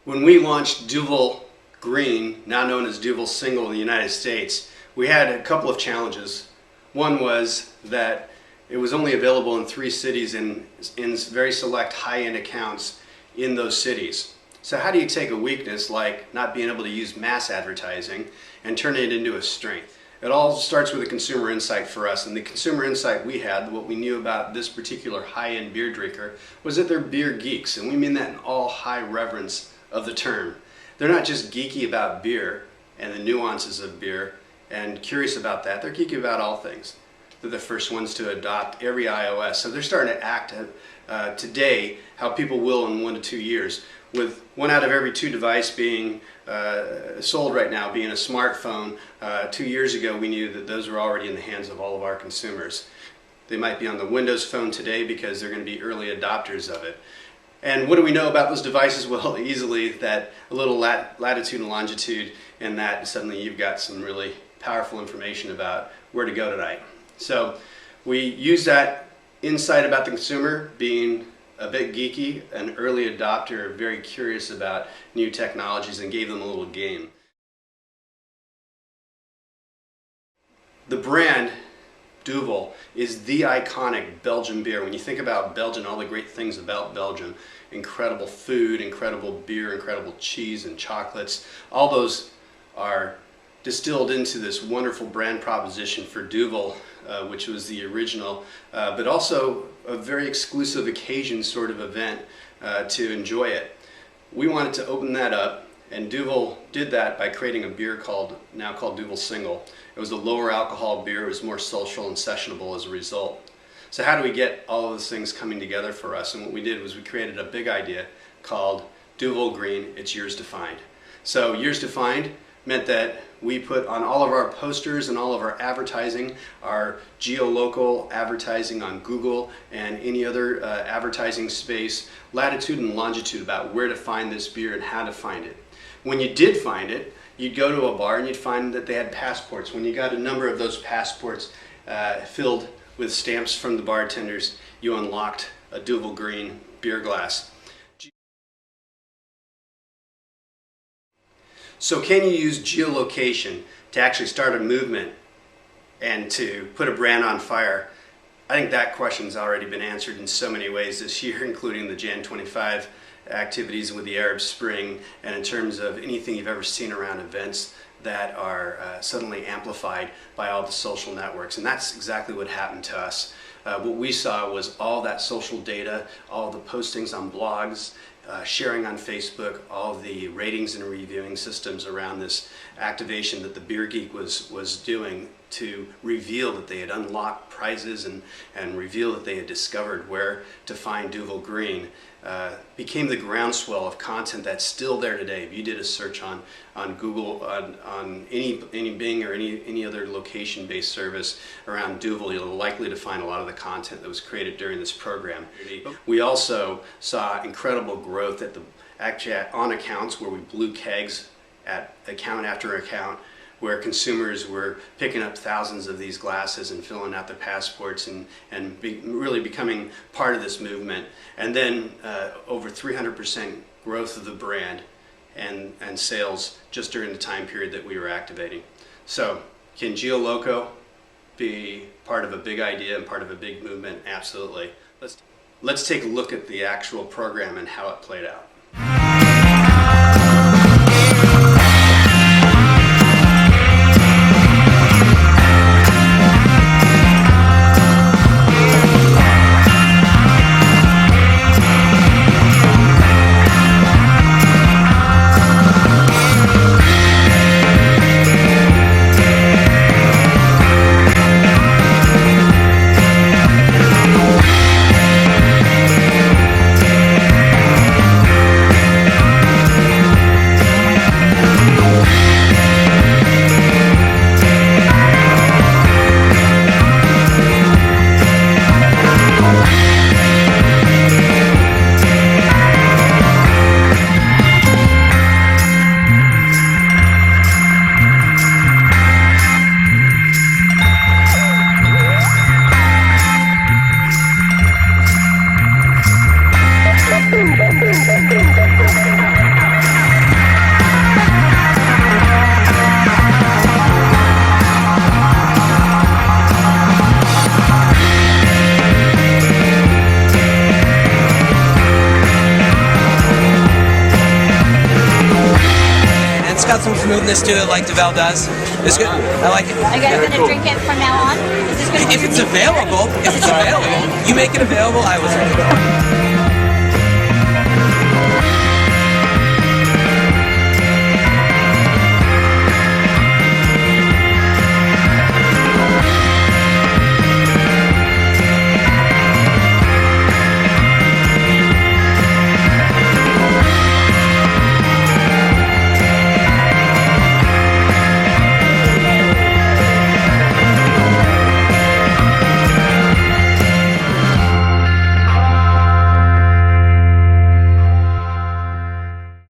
When we launched Duvel Green, now known as Duvel Single in the United States, we had a couple of challenges. One was that it was only available in 3 cities in very select high-end accounts in those cities. So how do you take a weakness like not being able to use mass advertising and turn it into a strength? It all starts with a consumer insight for us, and the consumer insight we had, what we knew about this particular high-end beer drinker, was that they're beer geeks, and we mean that in all high reverence of the term. They're not just geeky about beer and the nuances of beer and curious about that, they're geeky about all things. They're the first ones to adopt every iOS, so they're starting to act today how people will in 1 to 2 years, with 1 out of every 2 device being sold right now being a smartphone. 2 years ago we knew that those were already in the hands of all of our consumers. They might be on the Windows Phone today because they're going to be early adopters of it. And what do we know about those devices? Well, easily that a little latitude and longitude, and that suddenly you've got some really powerful information about where to go tonight. So we use that insight about the consumer being a bit geeky, an early adopter, very curious about new technologies, and gave them a little game. The brand Duvel is the iconic Belgian beer. When you think about Belgium, all the great things about Belgium, incredible food, incredible beer, incredible cheese and chocolates, all those are distilled into this wonderful brand proposition for Duvel, which was the original, but also a very exclusive occasion sort of event to enjoy it. We wanted to open that up, and Duvel did that by creating a beer now called Duvel Single. It was a lower alcohol beer. It was more social and sessionable as a result. So how do we get all of those things coming together for us? And what we did was we created a big idea called Duvel Green, It's Yours to Find. So Yours to Find meant that we put on all of our posters and all of our advertising, our Geo-Loco advertising on Google and any other advertising space, latitude and longitude about where to find this beer and how to find it. When you did find it, you'd go to a bar and you'd find that they had passports. When you got a number of those passports filled with stamps from the bartenders, you unlocked a Duvel Green beer glass. So can you use geolocation to actually start a movement and to put a brand on fire? I think that question's already been answered in so many ways this year, including the Jan 25 activities with the Arab Spring, and in terms of anything you've ever seen around events that are suddenly amplified by all the social networks. And that's exactly what happened to us. What we saw was all that social data, all the postings on blogs, sharing on Facebook, all the ratings and reviewing systems around this activation that the Beer Geek was doing to reveal that they had unlocked prizes and reveal that they had discovered where to find Duvel Green, became the groundswell of content that's still there today. If you did a search on Google, on any Bing or any other location-based service around Duvel, you're likely to find a lot of the content that was created during this program. We also saw incredible growth on accounts where we blew kegs at account after account, where consumers were picking up thousands of these glasses and filling out their passports and really becoming part of this movement. And then over 300% growth of the brand and sales just during the time period that we were activating. So can Geo-Loco be part of a big idea and part of a big movement? Absolutely. Let's take a look at the actual program and how it played out. got some smoothness to it like Duvel does. It's good. I like it. Are you guys going to drink it from now on? Is this gonna If it's available, you make it available, I will drink it.